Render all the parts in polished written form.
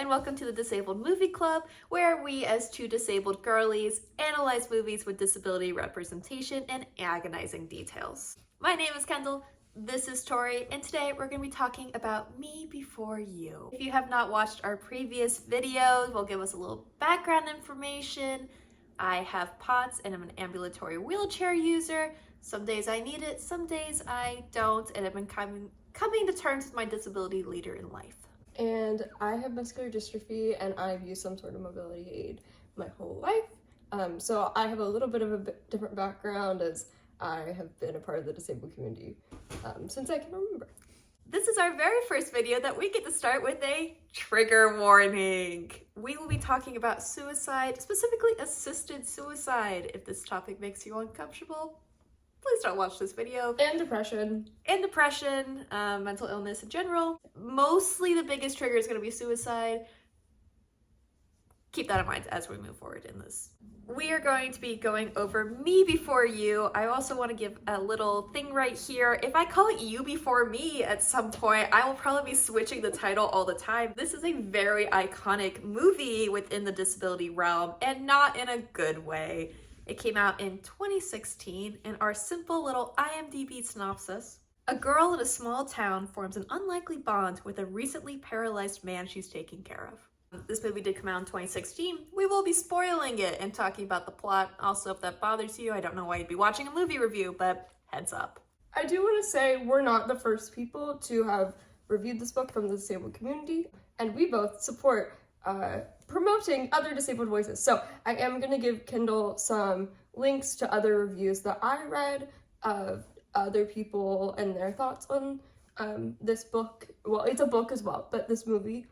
and welcome to the Disabled Movie Club, where we as two disabled girlies analyze movies with disability representation and agonizing details. My name is Kendall, this is Tori, and today we're going to be talking about Me Before You. If you have not watched our previous videos, we'll give us a little background information. I have POTS and I'm an ambulatory wheelchair user. Some days I need it, some days I don't, and I've been coming to terms with my disability later in life. And I have muscular dystrophy and I've used some sort of mobility aid my whole life. So I have a little bit of a different background as I have been a part of the disabled community since I can remember. This is our very first video that we get to start with a trigger warning. We will be talking about suicide, specifically assisted suicide. If this topic makes you uncomfortable, please don't watch this video. And depression. And depression, mental illness in general. Mostly the biggest trigger is going to be suicide. Keep that in mind as we move forward in this. We are going to be going over Me Before You. I also want to give a little thing right here. If I call it You Before Me at some point, I will probably be switching the title all the time. This is a very iconic movie within the disability realm, and not in a good way. It came out in 2016, and our simple little IMDb synopsis. A girl in a small town forms an unlikely bond with a recently paralyzed man she's taking care of. This movie did come out in 2016. We will be spoiling it and talking about the plot. Also, if that bothers you, I don't know why you'd be watching a movie review, but heads up. I do want to say we're not the first people to have reviewed this book from the disabled community, and we both support promoting other disabled voices. So I am going to give Kendall some links to other reviews that I read of other people and their thoughts on this book. Well, it's a book as well, but this movie.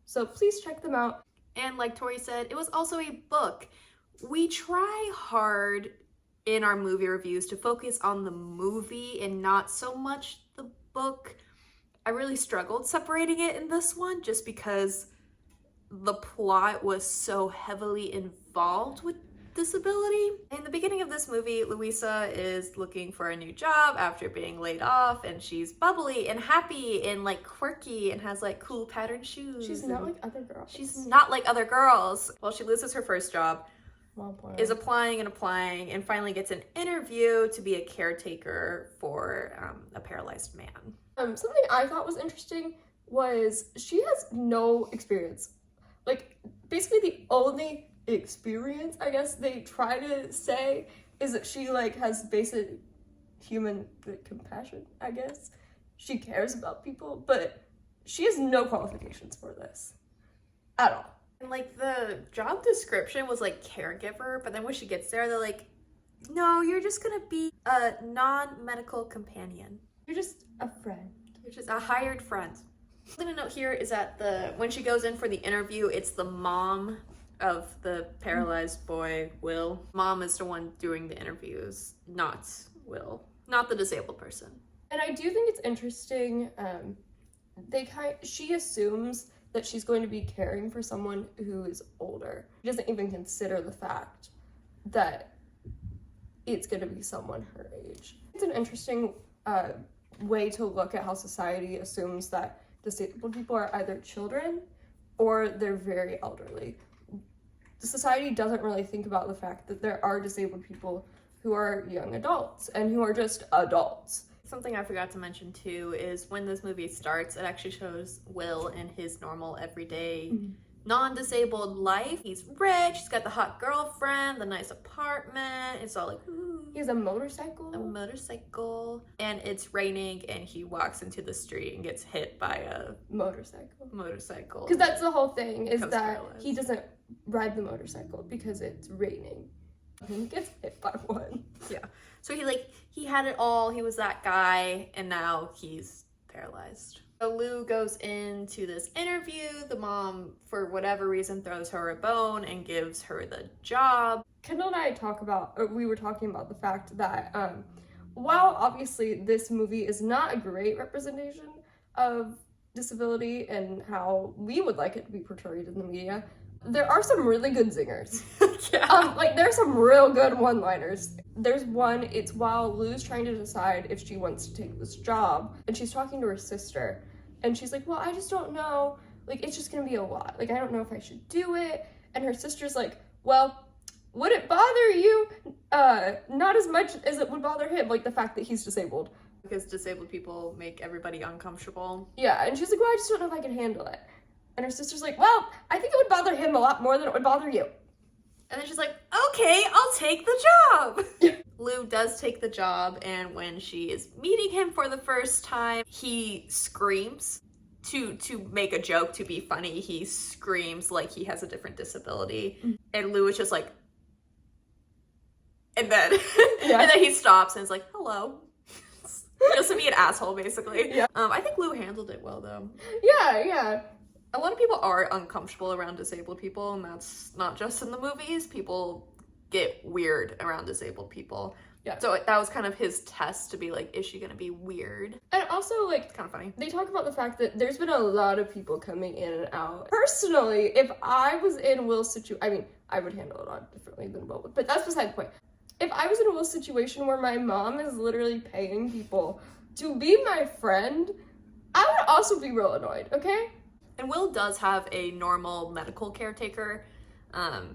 So please check them out. And like Tori said, it was also a book. We try hard in our movie reviews to focus on the movie and not so much the book. I really struggled separating it in this one just because the plot was so heavily involved with disability. In the beginning of this movie, Louisa is looking for a new job after being laid off, and she's bubbly and happy and like quirky and has like cool patterned shoes. She's not like other girls. She's not like other girls. Well, she loses her first job, is applying and finally gets an interview to be a caretaker for a paralyzed man. Something I thought was interesting was she has no experience. Like, basically the only experience, I guess they try to say, is that she like has basic human compassion, I guess. She cares about people, but she has no qualifications for this at all. And like the job description was like caregiver, but then when she gets there, they're like, no, you're just gonna be a non-medical companion. You're just a friend. You're just a hired friend. Something to note here is that when she goes in for the interview, it's the mom of the paralyzed boy, Will. Mom is the one doing the interviews, not Will, not the disabled person. And I do think it's interesting, she assumes that she's going to be caring for someone who is older. She doesn't even consider the fact that it's going to be someone her age. It's an interesting way to look at how society assumes that disabled people are either children or they're very elderly. The society doesn't really think about the fact that there are disabled people who are young adults and who are just adults. Something I forgot to mention too is when this movie starts, it actually shows Will in his normal everyday non-disabled life. He's rich, he's got the hot girlfriend, the nice apartment, it's all like, ooh. He has a motorcycle. And it's raining and he walks into the street and gets hit by a motorcycle. Because that's the whole thing, is that paralyzed. he doesn't ride the motorcycle because it's raining. And he gets hit by one. Yeah. So he had it all, he was that guy, and now he's paralyzed. So Lou goes into this interview. The mom, for whatever reason, throws her a bone and gives her the job. Kendall and I we were talking about the fact that while obviously this movie is not a great representation of disability and how we would like it to be portrayed in the media, there are some really good zingers. Yeah. There's some real good one-liners. There's one, it's while Lou's trying to decide if she wants to take this job, and she's talking to her sister, and she's like, well, I just don't know like, it's just gonna be a lot. Like, I don't know if I should do it. And her sister's like, well, would it bother you? Not as much as it would bother him, like the fact that he's disabled. Because disabled people make everybody uncomfortable. Yeah, and she's like, well, I just don't know if I can handle it. And her sister's like, well, I think it would bother him a lot more than it would bother you. And then she's like, okay, I'll take the job. Lou does take the job, and when she is meeting him for the first time, he screams. To make a joke, to be funny, he screams like he has a different disability. And Lou is just like, and then Yeah. and then he stops and is like, hello. Just to be an asshole, basically. Yeah. I think Lou handled it well, though. Yeah. A lot of people are uncomfortable around disabled people, and that's not just in the movies. People get weird around disabled people. Yeah. So that was kind of his test to be like, is she gonna be weird? And also, like, It's kind of funny. they talk about the fact that there's been a lot of people coming in and out. Personally, if I was in Will's situation, I mean, I would handle it a lot differently than Will would, but that's beside the point. If I was in a Will's situation where my mom is literally paying people to be my friend, I would also be real annoyed, okay? And Will does have a normal medical caretaker.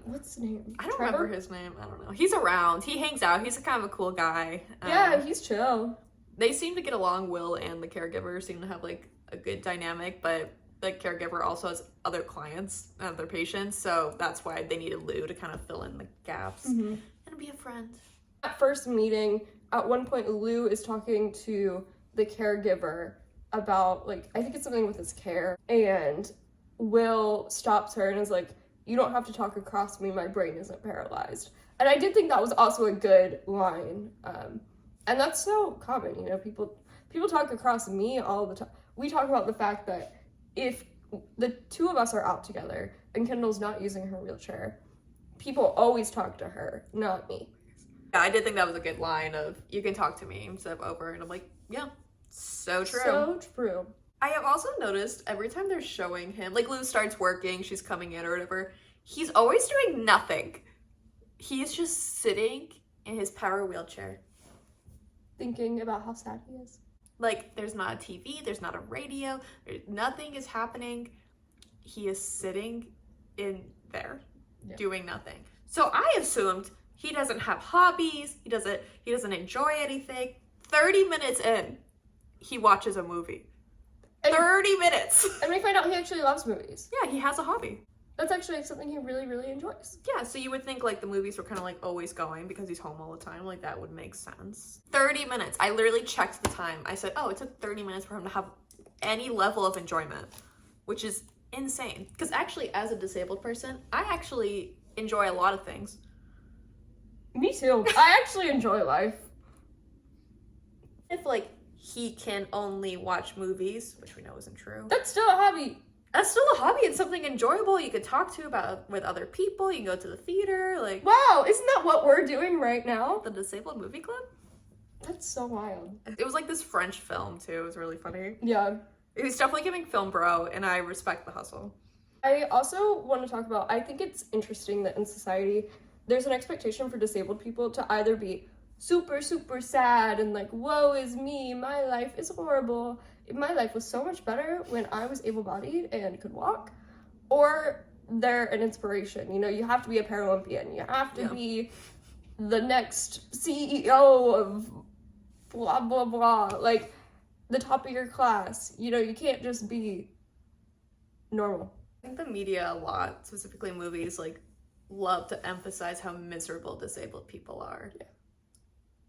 What's his name? I don't Trevor? remember his name. I don't know. He's around. He hangs out. He's a kind of a cool guy. Yeah, he's chill. They seem to get along. Will and the caregiver seem to have like a good dynamic, but the caregiver also has other clients, other patients, so that's why they needed Lou to kind of fill in the gaps and be a friend. At first meeting, at one point, Lou is talking to the caregiver about, like, I think it's something with his care, and Will stops her and is like, you don't have to talk across me, my brain isn't paralyzed. And I did think that was also a good line. And that's so common, you know, people talk across me all the time. We talk about the fact that if the two of us are out together and Kendall's not using her wheelchair, people always talk to her, not me. Yeah, I did think that was a good line of, you can talk to me instead of over, and I'm like, yeah, so true. So true. I have also noticed every time they're showing him, like Lou starts working, she's coming in or whatever, he's always doing nothing. He's just sitting in his power wheelchair. Thinking about how sad he is. Like, there's not a TV, there's not a radio, nothing is happening. He is sitting in there, doing nothing. So I assumed he doesn't have hobbies, he doesn't enjoy anything. 30 minutes in, he watches a movie. 30 minutes! And we find out he actually loves movies. Yeah, he has a hobby. That's actually something he really, really enjoys. Yeah, so you would think like the movies were kind of like always going because he's home all the time. Like that would make sense. 30 minutes. I literally checked the time. I said, oh, it took 30 minutes for him to have any level of enjoyment, which is insane. Because actually, as a disabled person, I actually enjoy a lot of things. Me too. I actually enjoy life. If like he can only watch movies, which we know isn't true. That's still a hobby. That's still a hobby. It's something enjoyable. You could talk to about with other people. You can go to the theater. Like, Wow, isn't that what we're doing right now? the Disabled Movie Club. That's so wild. It was like this French film too. It was really funny. Yeah. He's definitely giving film bro, and I respect the hustle. I also want to talk about, I think it's interesting that in society, there's an expectation for disabled people to either be super, super sad and like, woe is me, my life is horrible. My life was so much better when I was able-bodied and could walk. Or they're an inspiration. You know, you have to be a Paralympian. You have to be the next CEO of blah, blah, blah. Like, the top of your class. You know, you can't just be normal. I think the media a lot, specifically movies, like love to emphasize how miserable disabled people are. Yeah.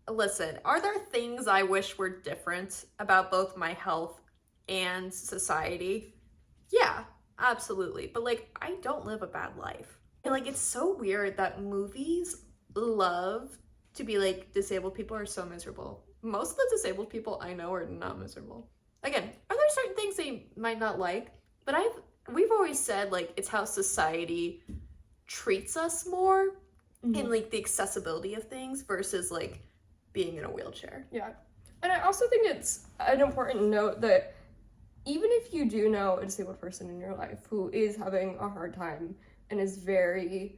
Listen, are there things I wish were different about both my health and society? Yeah, absolutely. But like, I don't live a bad life. And like, it's so weird that movies love to be like, disabled people are so miserable. Most of the disabled people I know are not miserable. Again, are there certain things they might not like? But we've always said like, it's how society treats us more in like the accessibility of things versus like being in a wheelchair. Yeah. And I also think it's an important note that even if you do know a disabled person in your life who is having a hard time and is very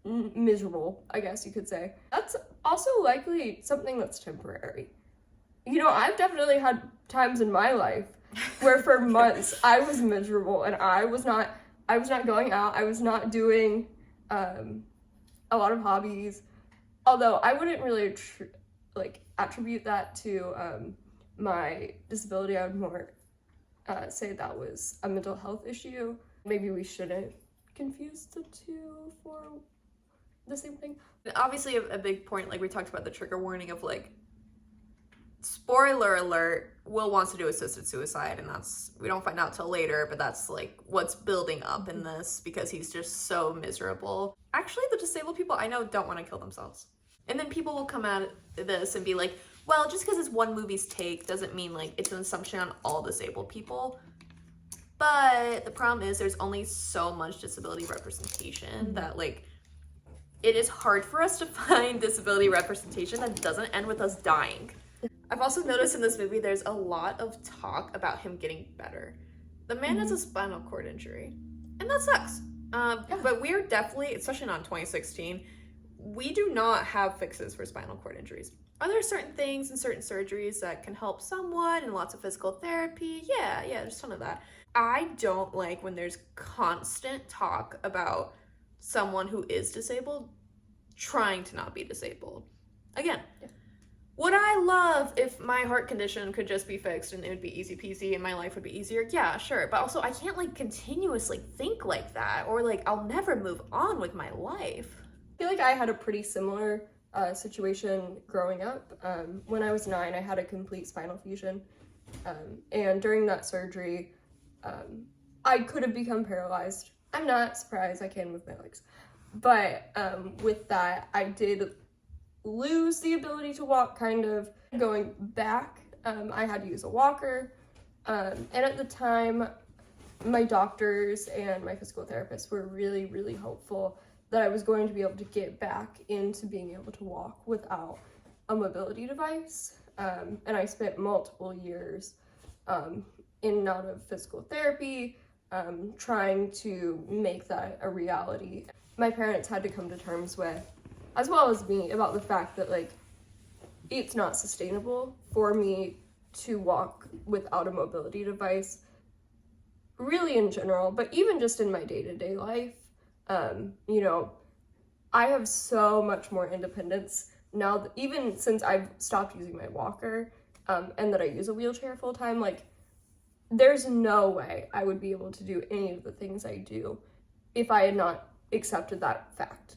miserable, I guess you could say, that's also likely something that's temporary. You know, I've definitely had times in my life where for months I was miserable and I was not going out. I was not doing a lot of hobbies. Although I wouldn't really attribute that to my disability. I would more say that was a mental health issue. Maybe we shouldn't confuse the two for the same thing. Obviously, a big point, like we talked about the trigger warning of like, spoiler alert, Will wants to do assisted suicide, and that's, we don't find out till later, but that's like what's building up in this because he's just so miserable. Actually, the disabled people I know don't want to kill themselves. And then people will come at this and be like, well, just because it's one movie's take doesn't mean like it's an assumption on all disabled people. But the problem is there's only so much disability representation that like it is hard for us to find disability representation that doesn't end with us dying. I've also noticed in this movie there's a lot of talk about him getting better. The man has a spinal cord injury, and that sucks. But we're definitely, especially not in 2016, we do not have fixes for spinal cord injuries. Are there certain things and certain surgeries that can help somewhat, and lots of physical therapy? Yeah, there's a ton of that. I don't like when there's constant talk about someone who is disabled trying to not be disabled. Again, would I love if my heart condition could just be fixed and it would be easy peasy and my life would be easier? Yeah, sure. But also I can't like continuously think like that, or like I'll never move on with my life. I feel like I had a pretty similar situation growing up. When I was 9, I had a complete spinal fusion. And during that surgery, I could have become paralyzed. I'm not surprised, I can move my legs. But with that, I did lose the ability to walk, kind of. Going back, I had to use a walker. And at the time, my doctors and my physical therapist were really, really hopeful that I was going to be able to get back into being able to walk without a mobility device. And I spent multiple years in and out of physical therapy, trying to make that a reality. My parents had to come to terms with, as well as me, about the fact that like it's not sustainable for me to walk without a mobility device, really in general, but even just in my day-to-day life. You know, I have so much more independence now, that even since I've stopped using my walker, and that I use a wheelchair full time, like there's no way I would be able to do any of the things I do if I had not accepted that fact.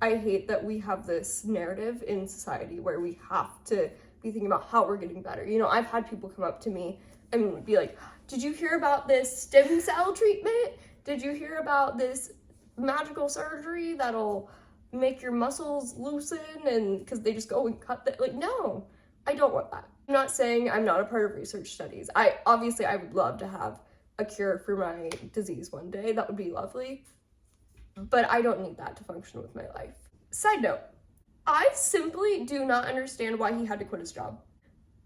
I hate that we have this narrative in society where we have to be thinking about how we're getting better. You know, I've had people come up to me and be like, did you hear about this stem cell treatment? Did you hear about this magical surgery that'll make your muscles loosen? And because they just go and cut that. Like, no, I don't want that. I'm not saying I'm not a part of research studies. I would love to have a cure for my disease one day. That would be lovely. But I don't need that to function with my life. Side note, I simply do not understand why he had to quit his job.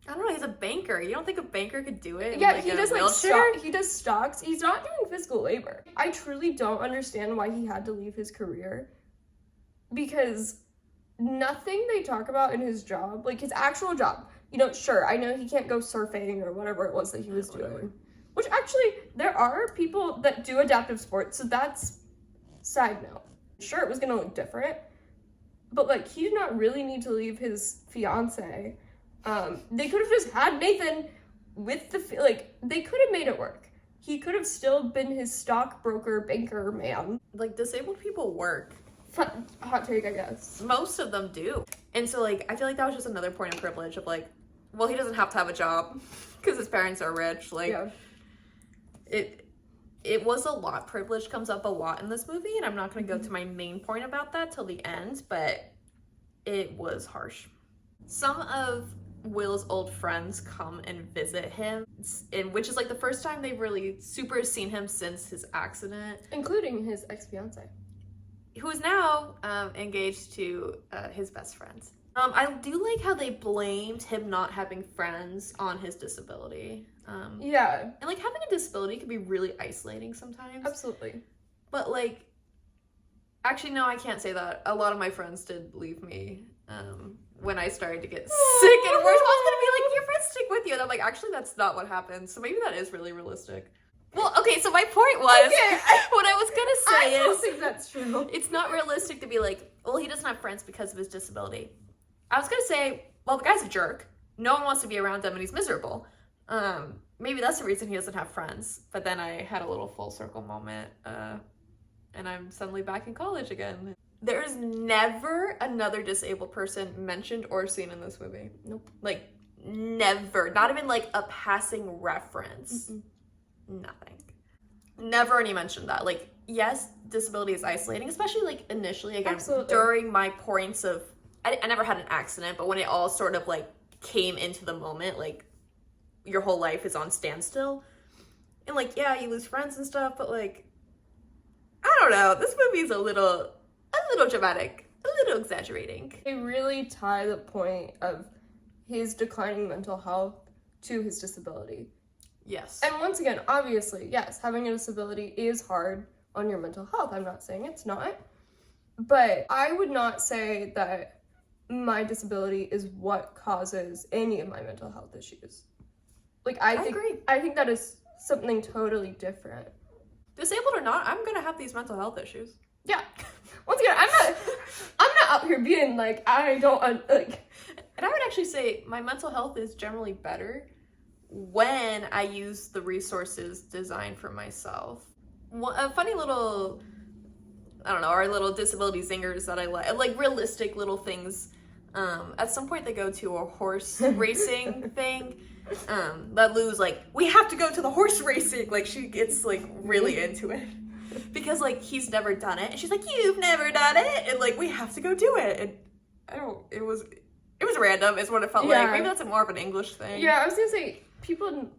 I don't know, he's a banker. You don't think a banker could do it? Yeah, he does he does stocks. He's not doing physical labor. I truly don't understand why he had to leave his career, because nothing they talk about in his job, like his actual job, you know, sure, I know he can't go surfing or whatever it was that he was doing, which actually there are people that do adaptive sports, so that's side note. Sure, it was gonna look different, but like he did not really need to leave his fiance. They could have just had Nathan with they could have made it work. He could have still been his stockbroker, banker man. Like, disabled people work. Hot take, I guess. Most of them do. And so, like, I feel like that was just another point of privilege of, like, well, he doesn't have to have a job because his parents are rich. Like, yeah. It was a lot. Privilege comes up a lot in this movie, and I'm not going to go to my main point about that till the end, but it was harsh. Some of Will's old friends come and visit him, which is like the first time they've really super seen him since his accident. Including his ex-fiance, who is now engaged to his best friends. I do like how they blamed him not having friends on his disability. Yeah. And like having a disability can be really isolating sometimes. Absolutely. But like, actually no, I can't say that. A lot of my friends did leave me when I started to get sick and worse. I was gonna be like, your friends stick with you, and I'm like, actually, that's not what happened. So maybe that is really realistic. Well, okay, so my point was, what I was gonna say I don't is, think that's true. it's not realistic to be like, well, he doesn't have friends because of his disability. I was gonna say, well, the guy's a jerk. No one wants to be around him, and he's miserable. Maybe that's the reason he doesn't have friends. But then I had a little full circle moment, and I'm suddenly back in college again. There is never another disabled person mentioned or seen in this movie. Nope. Like, never. Not even like a passing reference. Nothing. Never any mentioned that. Like, yes, disability is isolating, especially like initially, again, during my points of, I never had an accident, but when it all sort of like came into the moment, like your whole life is on standstill. And like, yeah, you lose friends and stuff, but like, I don't know. This movie is a little dramatic, a little exaggerating. They really tie the point of his declining mental health to his disability. Yes. And once again, obviously, yes, having a disability is hard on your mental health. I'm not saying it's not. But I would not say that my disability is what causes any of my mental health issues. Like, I agree. I think that is something totally different. Disabled or not, I'm gonna have these mental health issues. Yeah. Once again, I'm not out here being like, I don't like. And I would actually say my mental health is generally better when I use the resources designed for myself. A funny little, I don't know, our little disability zingers that I like realistic little things. At some point they go to a horse racing thing. That Lou's like, we have to go to the horse racing. Like, she gets like really into it. Because like he's never done it. And she's like, you've never done it, and like we have to go do it. And I don't, it was random is what it felt like. Maybe that's more of an English thing. Yeah, I was gonna say people in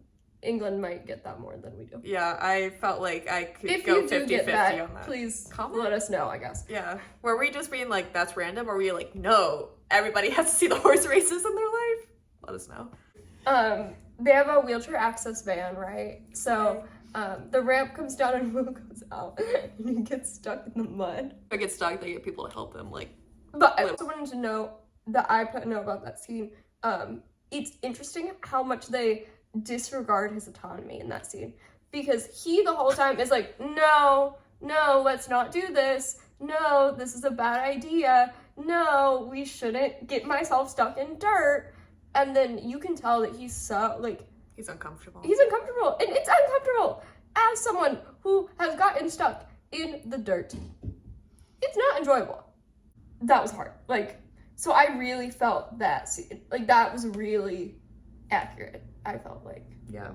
England might get that more than we do. Yeah, I felt like I could if go you do 50-50 get that, on that. Please comment? let us know, I guess. Yeah. Were we just being like, that's random? Or were you like, no, everybody has to see the horse races in their life? Let us know. They have a wheelchair access van, right? So the ramp comes down and Will goes out and he gets stuck in the mud. If I get stuck, they get people to help him, like. But I also wanted to know that I put a note about that scene. It's interesting how much they disregard his autonomy in that scene. Because he the whole time is like, no, let's not do this. No, this is a bad idea. No, we shouldn't get myself stuck in dirt. And then you can tell that he's so, like... He's uncomfortable. He's uncomfortable. And it's uncomfortable as someone who has gotten stuck in the dirt. It's not enjoyable. That was hard. Like, so I really felt that scene. Like, that was really accurate, I felt like. Yeah,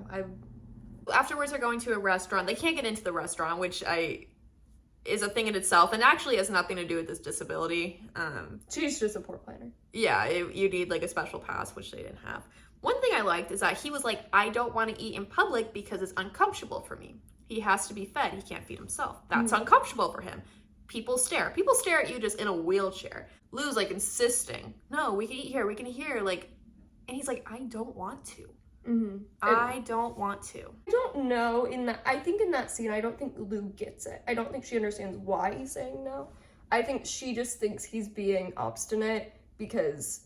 afterwards they're going to a restaurant. They can't get into the restaurant, which is a thing in itself, and actually has nothing to do with this disability. She's just a poor planner. Yeah, you need like a special pass, which they didn't have. One thing I liked is that he was like, I don't want to eat in public because it's uncomfortable for me. He has to be fed. He can't feed himself. That's uncomfortable for him. People stare. People stare at you just in a wheelchair. Lou's like insisting, no, we can eat here. We can eat here. Like, and he's like, I don't want to. I don't want to. I don't know I think in that scene, I don't think Lou gets it. I don't think she understands why he's saying no. I think she just thinks he's being obstinate because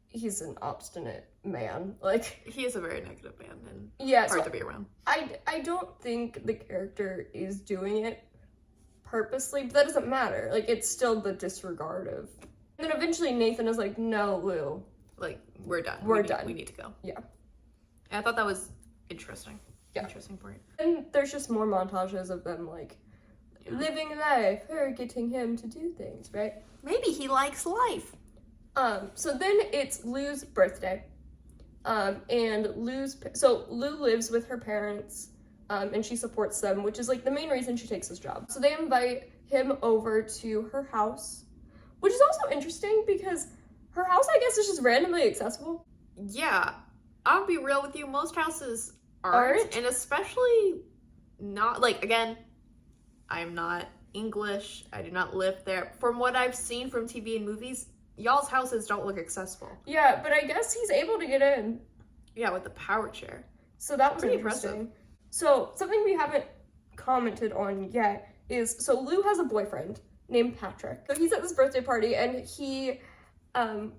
he's an obstinate man. Like, he is a very negative man and hard to be around. I don't think the character is doing it purposely, but that doesn't matter. Like, it's still the disregard of. And then eventually Nathan is like, no, Lou. Like, we're done. We're done. We need to go. Yeah. And I thought that was interesting. Yeah. Interesting point. And there's just more montages of them, like, living life, her getting him to do things, right? Maybe he likes life. So then it's Lou's birthday. And Lou lives with her parents, and she supports them, which is like the main reason she takes this job. So they invite him over to her house, which is also interesting because her house, I guess, is just randomly accessible. Yeah. I'll be real with you, most houses aren't. And especially not, like, again, I'm not English. I do not live there. From what I've seen from TV and movies, y'all's houses don't look accessible. Yeah, but I guess he's able to get in. Yeah, with the power chair. So that was pretty interesting. Impressive. So something we haven't commented on yet is, so Lou has a boyfriend named Patrick. So he's at this birthday party and he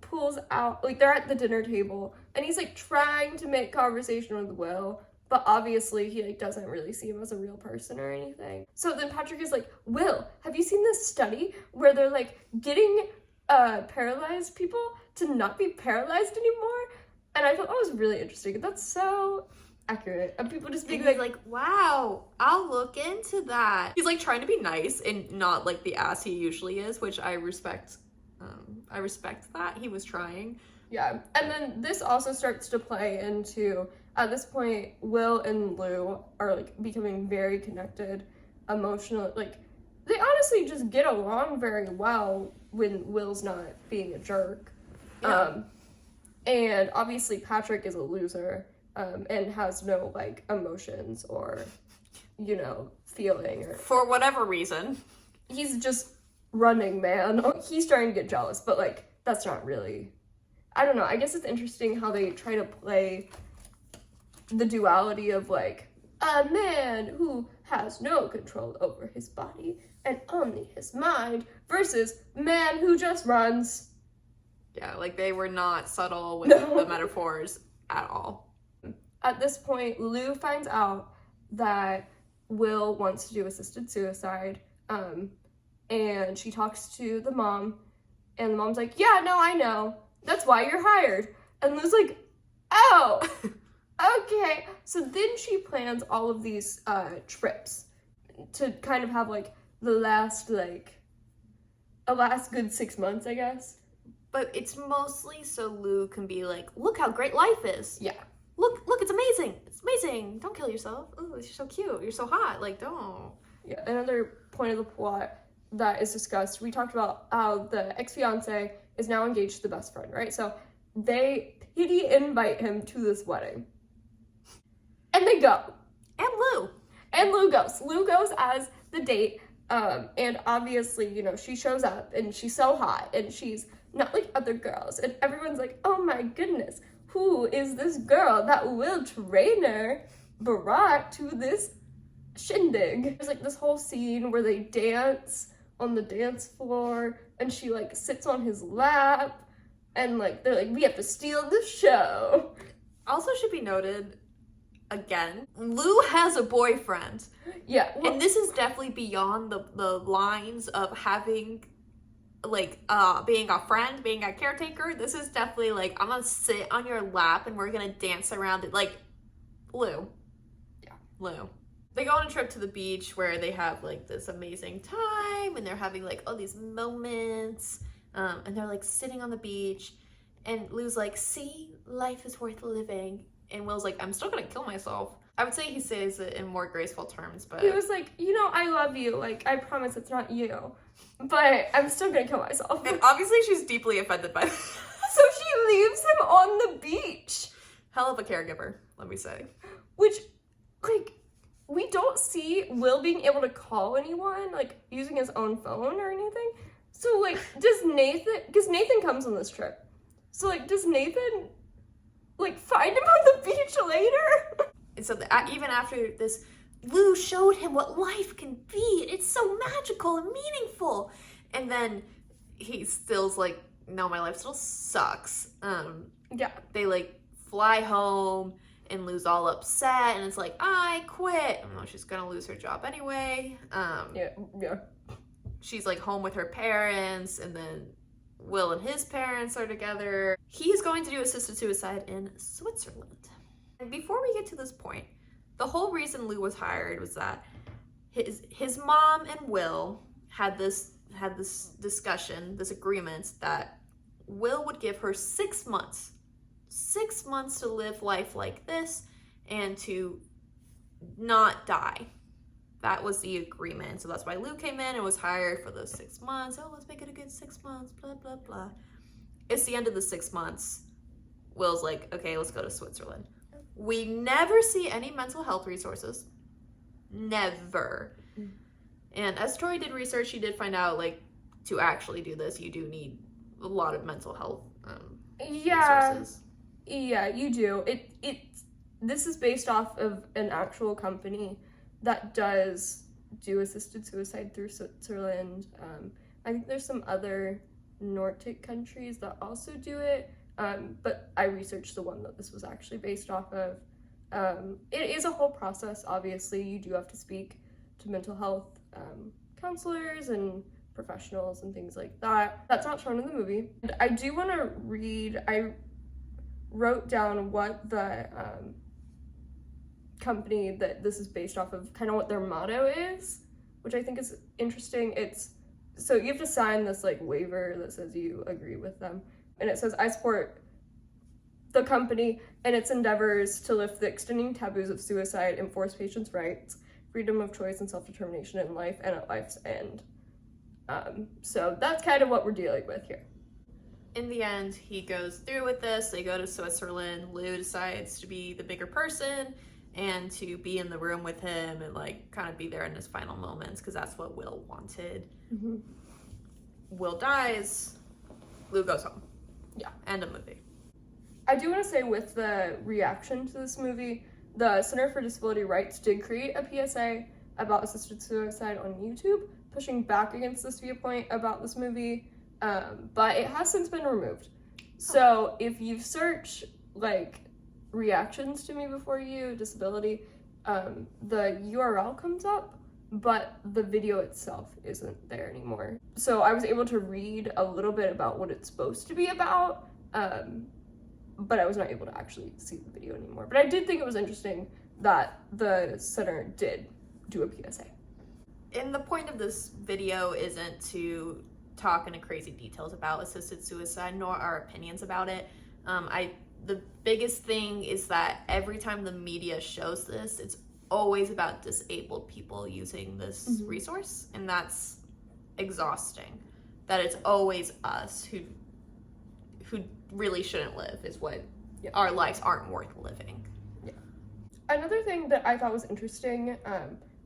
pulls out, like, they're at the dinner table and he's like trying to make conversation with Will, but obviously he like doesn't really see him as a real person or anything. So then Patrick is like, Will, have you seen this study where they're like getting paralyzed people to not be paralyzed anymore? And I thought that was really interesting. That's so accurate. And people just being like, wow, I'll look into that. He's like trying to be nice and not like the ass he usually is, which I respect. I respect that he was trying. Yeah, and then this also starts to play into, at this point, Will and Lou are like becoming very connected emotionally. Like, they honestly just get along very well when Will's not being a jerk. Yeah. And obviously Patrick is a loser, and has no like emotions or, you know, feeling or for whatever reason. He's just running man. He's trying to get jealous, but like that's not really, I don't know. I guess it's interesting how they try to play the duality of like a man who has no control over his body and only his mind versus man who just runs. Yeah, like they were not subtle with the metaphors at all. At this point, Lou finds out that Will wants to do assisted suicide, and she talks to the mom, and the mom's like, yeah, no, I know. That's why you're hired. And Lou's like, oh, okay. So then she plans all of these trips to kind of have like the last, like, a last good 6 months, I guess. But it's mostly so Lou can be like, look how great life is. Yeah. Look, it's amazing. It's amazing. Don't kill yourself. Oh, you're so cute. You're so hot. Like, don't. Yeah, another point of the plot that is discussed, we talked about how the ex-fiance is now engaged to the best friend, right? So they pity invite him to this wedding. And they go. And Lou. And Lou goes. Lou goes as the date. And obviously, you know, she shows up and she's so hot and she's not like other girls. And everyone's like, oh my goodness, who is this girl that will trainer Barack to this shindig? There's like this whole scene where they dance on the dance floor and she like sits on his lap and like they're like, we have to steal the show. Also should be noted, again, Lou has a boyfriend. Yeah. Well, and this is definitely beyond the lines of having like being a friend, being a caretaker. This is definitely like, I'm gonna sit on your lap and we're gonna dance around it. Like, Lou. Yeah. Lou. They go on a trip to the beach where they have like this amazing time and they're having like all these moments, and they're like sitting on the beach and Lou's like, see, life is worth living. And Will's like, I'm still gonna kill myself. I would say he says it in more graceful terms, but he was like, you know, I love you. Like, I promise it's not you. But I'm still gonna kill myself. And obviously she's deeply offended by that. So she leaves him on the beach. Hell of a caregiver, let me say. Which, like, we don't see Will being able to call anyone, like, using his own phone or anything. So, like, does Nathan, because Nathan comes on this trip. So, like, does Nathan, like, find him on the beach later? And so even after this, Lou showed him what life can be. It's so magical and meaningful. And then he still's like, no, my life still sucks. Yeah. They like fly home and Lou's all upset and it's like, I quit. I know she's gonna lose her job anyway. Yeah. She's like home with her parents, and then Will and his parents are together. He's going to do assisted suicide in Switzerland. And before we get to this point, the whole reason Lou was hired was that his mom and Will had this discussion, this agreement that Will would give her 6 months. 6 months to live life like this and to not die. That was the agreement. So that's why Lou came in and was hired for those 6 months. Oh, let's make it a good 6 months, blah, blah, blah. It's the end of the 6 months. Will's like, okay, let's go to Switzerland. We never see any mental health resources. Never. And as Tori did research, she did find out, like, to actually do this, you do need a lot of mental health resources. Yeah, you do. This is based off of an actual company that does do assisted suicide through Switzerland. I think there's some other Nordic countries that also do it. but I researched the one that this was actually based off of. It is a whole process, obviously. You do have to speak to mental health counselors and professionals and things like that. That's not shown in the movie. And I do want to read, I wrote down what the company that this is based off of, kind of what their motto is, which I think is interesting. It's, so you have to sign this like waiver that says you agree with them. And it says, I support the company and its endeavors to lift the extending taboos of suicide, enforce patients' rights, freedom of choice and self-determination in life and at life's end. So that's kind of what we're dealing with here. In the end, he goes through with this. They go to Switzerland. Lou decides to be the bigger person and to be in the room with him and like kind of be there in his final moments, because that's what Will wanted. Mm-hmm. Will dies. Lou goes home. Yeah. End of movie. I do want to say, with the reaction to this movie, the Center for Disability Rights did create a PSA about assisted suicide on YouTube, pushing back against this viewpoint about this movie, but it has since been removed. So if you search like reactions to Me Before You, disability, the URL comes up, but the video itself isn't there anymore. So I was able to read a little bit about what it's supposed to be about, but I was not able to actually see the video anymore. But I did think it was interesting that the center did do a PSA. And the point of this video isn't to talk into crazy details about assisted suicide, nor our opinions about it. The biggest thing is that every time the media shows this, it's always about disabled people using this resource, and that's exhausting. That it's always us who really shouldn't live, is what our lives aren't worth living. Yeah. Another thing that I thought was interesting,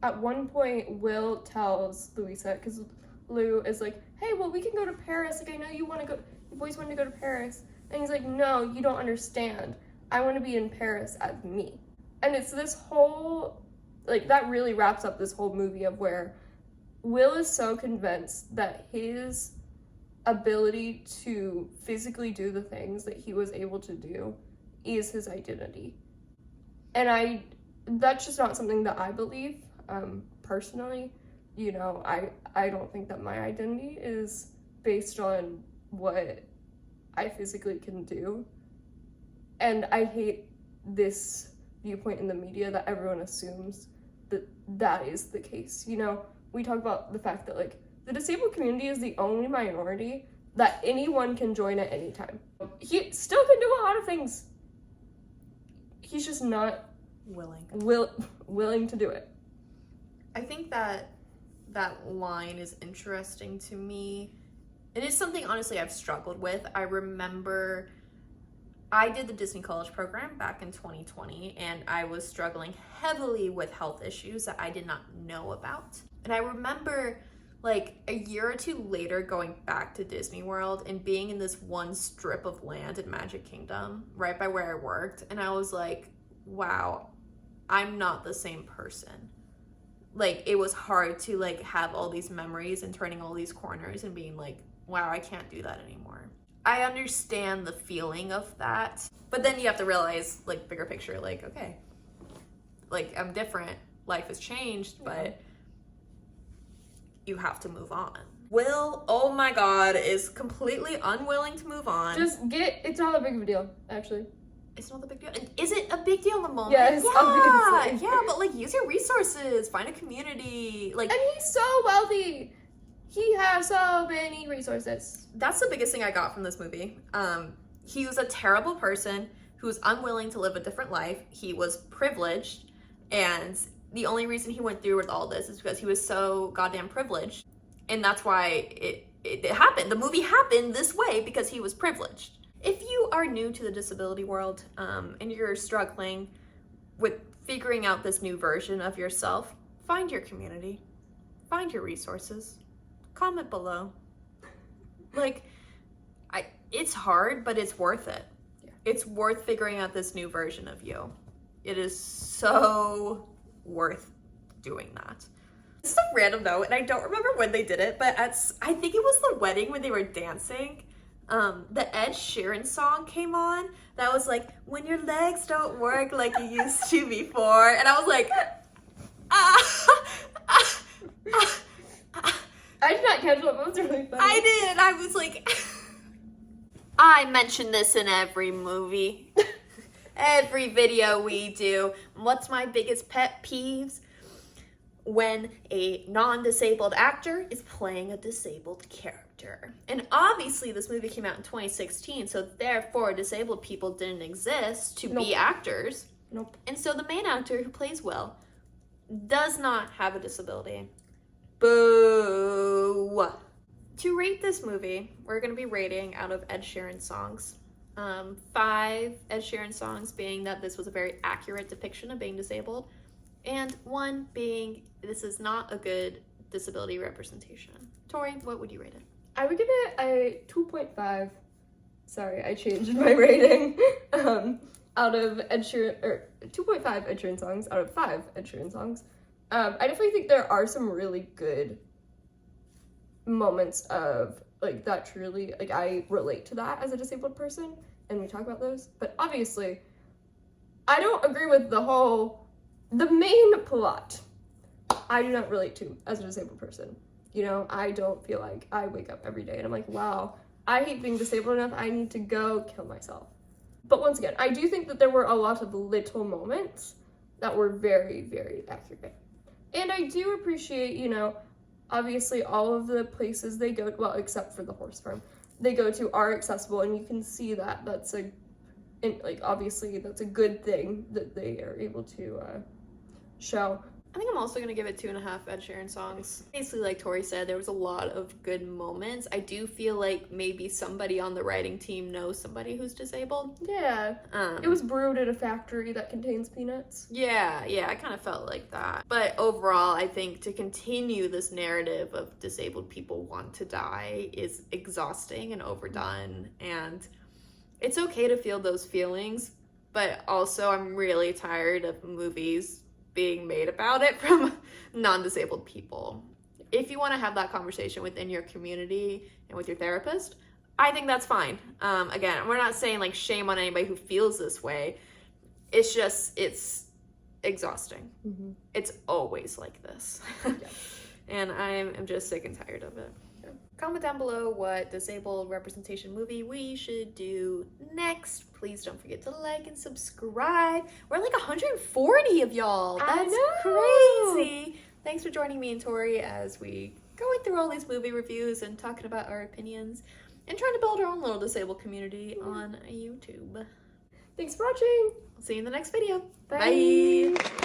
at one point Will tells Louisa, because Lou is like, hey, well, we can go to Paris, like I know you boys want to go to Paris, and he's like, no, you don't understand, I want to be in Paris as me. And it's this whole, like, that really wraps up this whole movie of where Will is so convinced that his ability to physically do the things that he was able to do is his identity. And that's just not something that I believe, personally. You know, I don't think that my identity is based on what I physically can do. And I hate this viewpoint in the media that everyone assumes that that is the case. You know, we talk about the fact that, like, the disabled community is the only minority that anyone can join at any time. He still can do a lot of things. He's just not willing to do it. I think that line is interesting to me. It is something, honestly, I've struggled with. I remember I did the Disney College program back in 2020, and I was struggling heavily with health issues that I did not know about. And I remember, like, a year or two later going back to Disney World and being in this one strip of land in Magic Kingdom right by where I worked, and I was like, wow, I'm not the same person. Like, it was hard to, like, have all these memories and turning all these corners and being like, wow, I can't do that anymore. I understand the feeling of that, but then you have to realize, like, bigger picture, like, okay, like, I'm different, life has changed, but you have to move on. Will, oh my god, is completely unwilling to move on. It's not that big of a deal, actually. It's not a big deal. Is it a big deal in the moment? Yeah, it's obviously. Yeah, but, like, use your resources, find a community, like. And he's so wealthy. He has so many resources. That's the biggest thing I got from this movie. He was a terrible person who was unwilling to live a different life. He was privileged, and the only reason he went through with all this is because he was so goddamn privileged. And that's why it happened. The movie happened this way because he was privileged. If you are new to the disability world, and you're struggling with figuring out this new version of yourself, find your community, find your resources, comment below. Like, it's hard, but it's worth it. Yeah. It's worth figuring out this new version of you. It is so worth doing that. This is a random note, and I don't remember when they did it, but I think it was the wedding when they were dancing. the Ed Sheeran song came on that was like, when your legs don't work like you used to before. And I was like, I did not catch that. That was really funny. I did. I was like, I mention this in every movie, every video we do. What's my biggest pet peeves? When a non-disabled actor is playing a disabled character. And obviously this movie came out in 2016, so therefore disabled people didn't exist to be actors. Nope. And so the main actor who plays Will does not have a disability. Boo! To rate this movie, we're going to be rating out of Ed Sheeran songs. 5 Ed Sheeran songs being that this was a very accurate depiction of being disabled, and 1 being this is not a good disability representation. Tori, what would you rate it? I would give it a 2.5. Sorry, I changed my rating. Out of Ed Sheeran, or 2.5 Ed Sheeran songs out of 5 Ed Sheeran songs. I definitely think there are some really good moments of, like, that truly, like, I relate to that as a disabled person, and we talk about those. But obviously, I don't agree with the main plot. I do not relate to as a disabled person. You know, I don't feel like I wake up every day and I'm like, wow, I hate being disabled enough, I need to go kill myself. But once again, I do think that there were a lot of little moments that were very, very accurate. And I do appreciate, you know, obviously all of the places they go, well, except for the horse farm, they go to are accessible, and you can see that obviously that's a good thing that they are able to show. I think I'm also going to give it 2.5 Ed Sheeran songs. Basically, like Tori said, there was a lot of good moments. I do feel like maybe somebody on the writing team knows somebody who's disabled. Yeah. It was brewed at a factory that contains peanuts. Yeah, I kind of felt like that. But overall, I think to continue this narrative of disabled people want to die is exhausting and overdone. And it's okay to feel those feelings, but also I'm really tired of movies being made about it from non-disabled people. If you want to have that conversation within your community and with your therapist, I think that's fine. Again, we're not saying like shame on anybody who feels this way. It's just, it's exhausting. Mm-hmm. It's always like this. Yeah. And I'm just sick and tired of it. Comment down below what disabled representation movie we should do next. Please don't forget to like and subscribe. We're like 140 of y'all. That's crazy. Thanks for joining me and Tori as we going through all these movie reviews and talking about our opinions and trying to build our own little disabled community on YouTube. Thanks for watching. I'll see you in the next video. Bye. Bye.